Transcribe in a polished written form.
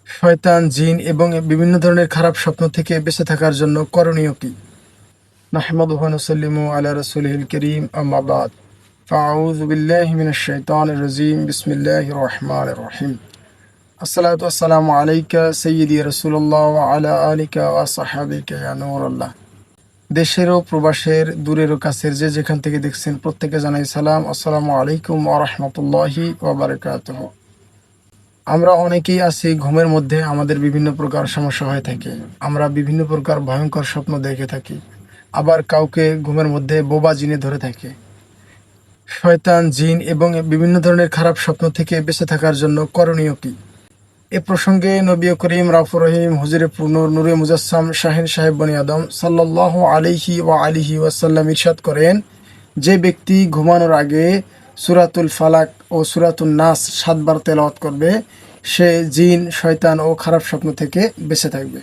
শয়তান, জিন এবং বিভিন্ন ধরনের খারাপ স্বপ্ন থেকে বেঁচে থাকার জন্য করণীয় কি? নাহমাদুহু ওয়া নুসাল্লিমু আলা রাসূলিহিল কারীম, আম্মা বাদ। ফাআউযু বিল্লাহি মিনাশ শাইতানির রাজীম। বিসমিল্লাহির রহমানির রহিম। আসসালাতু ওয়াসসালামু আলাইকা সাইয়্যিদি রাসূলুল্লাহ ওয়া আলা আলিকা ওয়া সাহবিকা ইয়া নূরাল্লাহ। দেশের ও প্রবাসের, দূরের ও কাছের যে যেখান থেকে দেখছেন প্রত্যেকে জানাই সালাম। আসসালামু আলাইকুম ওয়া রাহমাতুল্লাহি ওয়া বারাকাতুহু। আমরা অনেকেই আছি ঘুমের মধ্যে আমাদের বিভিন্ন প্রকার সমস্যা হয়ে থাকে। আমরা বিভিন্ন প্রকার ভয়ঙ্কর স্বপ্ন দেখে থাকি। আবার কাউকে ঘুমের মধ্যে বোবা জিনে ধরে থাকে। শয়তান, জিন এবং বিভিন্ন ধরনের খারাপ স্বপ্ন থেকে বেঁচে থাকার জন্য করণীয় কি? এ প্রসঙ্গে নবী করিম রাউফুর রহিম হুজুরে নূর নূরে মুজাসসাম শাহিন সাহেব বনি আদম সাল্লাল্লাহু আলাইহি ওয়াসাল্লাম ইরশাদ করেন, যে ব্যক্তি ঘুমানোর আগে সূরাতুল ফালাক ও সূরাতুন নাস 7 বার তেলাওয়াত করবে, সে জিন, শয়তান ও খারাপ স্বপ্ন থেকে বেঁচে থাকবে।